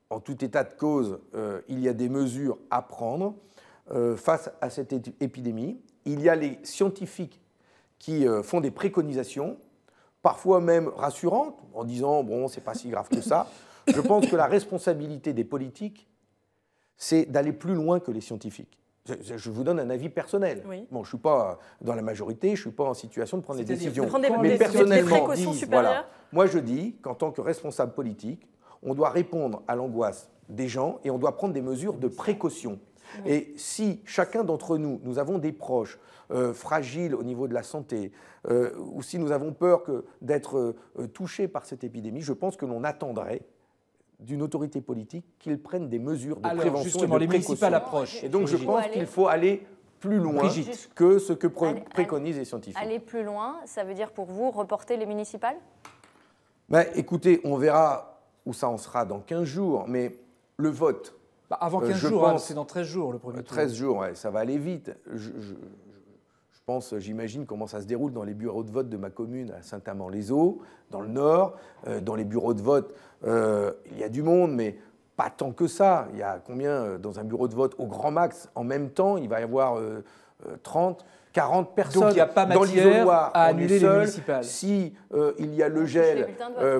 en tout état de cause, il y a des mesures à prendre face à cette épidémie. Il y a les scientifiques qui font des préconisations, parfois même rassurantes, en disant « bon, c'est pas si grave que ça ». Je pense que la responsabilité des politiques, c'est d'aller plus loin que les scientifiques. Je vous donne un avis personnel. Oui. Bon, je ne suis pas dans la majorité, je ne suis pas en situation de prendre des décisions. Mais personnellement, voilà, moi je dis qu'en tant que responsable politique, on doit répondre à l'angoisse des gens et on doit prendre des mesures de précaution. Et si chacun d'entre nous, nous avons des proches fragiles au niveau de la santé, ou si nous avons peur d'être touchés par cette épidémie, je pense que l'on attendrait d'une autorité politique qu'ils prennent des mesures de prévention justement, et de précaution. Les municipales approchent. Et donc je pense qu'il faut aller plus loin que ce que préconisent les scientifiques. Aller plus loin, ça veut dire pour vous reporter les municipales ? Ben, écoutez, on verra où ça en sera dans 15 jours, mais le vote... avant 15 jours, c'est dans 13 jours le premier tour. 13 jours, ouais, ça va aller vite. J'imagine comment ça se déroule dans les bureaux de vote de ma commune à Saint-Amand-les-Eaux, dans le Nord. Dans les bureaux de vote, il y a du monde, mais pas tant que ça. Il y a combien dans un bureau de vote au grand max? En même temps, il va y avoir 30, 40 personnes. Donc il n'y a pas matière à annuler les municipales. Si il y a le gel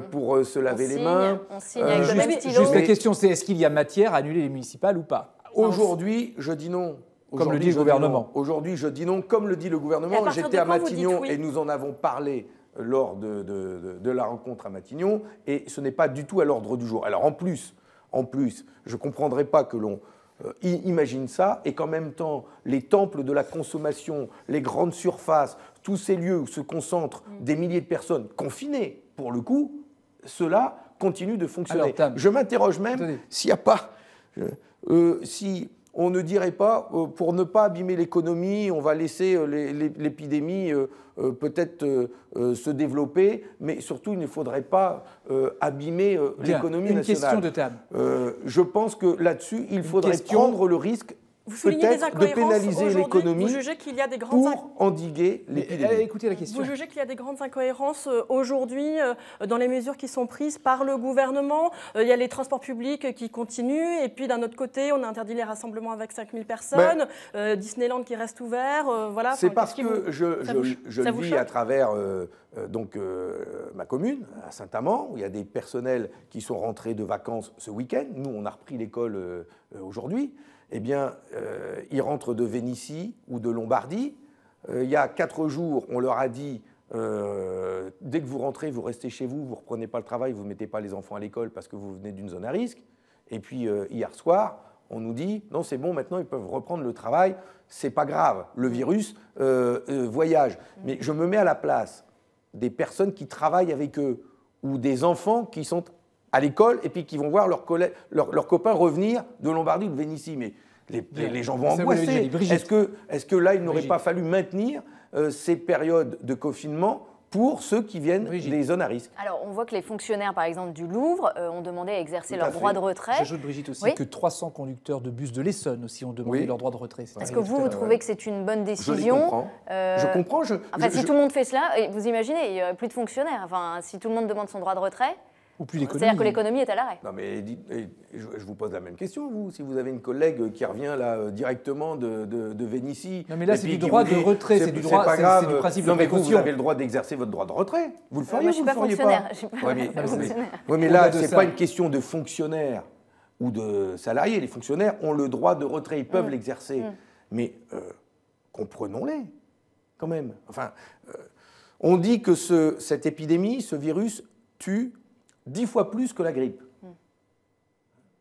pour se laver les mains. On signe avec le même stylo. Juste la question, c'est est-ce qu'il y a matière à annuler les municipales ou pas? Aujourd'hui, je dis non. Comme le dit le gouvernement. Aujourd'hui, je dis non, comme le dit le gouvernement. J'étais à Matignon et nous en avons parlé lors de la rencontre à Matignon, et ce n'est pas du tout à l'ordre du jour. Alors en plus, je ne comprendrais pas que l'on imagine ça, et qu'en même temps, les temples de la consommation, les grandes surfaces, tous ces lieux où se concentrent des milliers de personnes confinées, pour le coup, cela continue de fonctionner. Alors, je m'interroge même s'il n'y a pas... si on ne dirait pas, pour ne pas abîmer l'économie, on va laisser l'épidémie peut-être se développer, mais surtout, il ne faudrait pas abîmer l'économie nationale. Une question de table. Je pense que là-dessus, il faudrait prendre le risque peut-être de pénaliser l'économie pour endiguer l'épidémie. Écoutez la question. Vous jugez qu'il y a des grandes incohérences aujourd'hui dans les mesures qui sont prises par le gouvernement. Il y a les transports publics qui continuent, et puis d'un autre côté, on a interdit les rassemblements avec 5000 personnes, Disneyland qui reste ouvert. Voilà. C'est parce que je le vis à travers ma commune, à Saint-Amand, où il y a des personnels qui sont rentrés de vacances ce week-end. Nous, on a repris l'école aujourd'hui. Eh bien, ils rentrent de Vénitie ou de Lombardie. Il y a 4 jours, on leur a dit dès que vous rentrez, vous restez chez vous, vous ne reprenez pas le travail, vous ne mettez pas les enfants à l'école parce que vous venez d'une zone à risque. Et puis, hier soir, on nous dit non, c'est bon, maintenant ils peuvent reprendre le travail, c'est pas grave, le virus voyage. Mais je me mets à la place des personnes qui travaillent avec eux ou des enfants qui sont à l'école et puis qui vont voir leurs copains revenir de Lombardie ou de Vénitie. Mais les gens vont angoisser. Est-ce que là, il n'aurait pas fallu maintenir ces périodes de confinement pour ceux qui viennent des zones à risque? Alors, on voit que les fonctionnaires, par exemple, du Louvre, ont demandé à exercer leur droit de retrait. J'ajoute, Brigitte, aussi que 300 conducteurs de bus de l'Essonne aussi ont demandé leur droit de retrait. Est-ce que vous trouvez que c'est une bonne décision? Je comprends. Si tout le monde fait cela, vous imaginez, il n'y aurait plus de fonctionnaires. Enfin, si tout le monde demande son droit de retrait... C'est-à-dire que l'économie est à l'arrêt. Non, mais je vous pose la même question, vous. Si vous avez une collègue qui revient là directement de Vénitie... Non, mais là, c'est du droit de retrait, c'est du principe de précaution. Vous avez le droit d'exercer votre droit de retrait. Vous le feriez, vous ne le feriez pas? Oui, mais là, ce n'est pas une question de fonctionnaires ou de salariés. Les fonctionnaires ont le droit de retrait, ils peuvent l'exercer. Mais comprenons-les, quand même. Enfin, on dit que cette épidémie, ce virus, tue 10 fois plus que la grippe.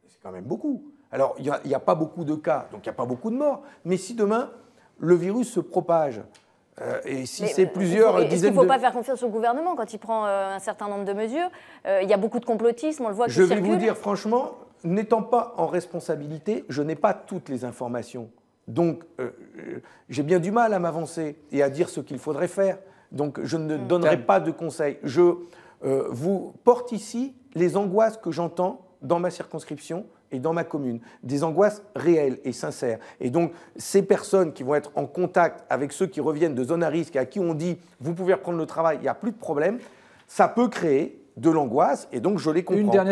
C'est quand même beaucoup. Alors, il n'y a pas beaucoup de cas, donc il n'y a pas beaucoup de morts. Mais si demain, le virus se propage, et si c'est plusieurs dizaines de... Est-ce qu'il ne faut pas faire confiance au gouvernement quand il prend un certain nombre de mesures? Il y a beaucoup de complotisme, on le voit qui circule. Je vais vous dire franchement, n'étant pas en responsabilité, je n'ai pas toutes les informations. Donc, j'ai bien du mal à m'avancer et à dire ce qu'il faudrait faire. Donc, je ne donnerai pas de conseils. Je vous porte ici les angoisses que j'entends dans ma circonscription et dans ma commune, des angoisses réelles et sincères. Et donc, ces personnes qui vont être en contact avec ceux qui reviennent de zones à risque et à qui on dit « vous pouvez reprendre le travail, il n'y a plus de problème », ça peut créer de l'angoisse et donc je les comprends.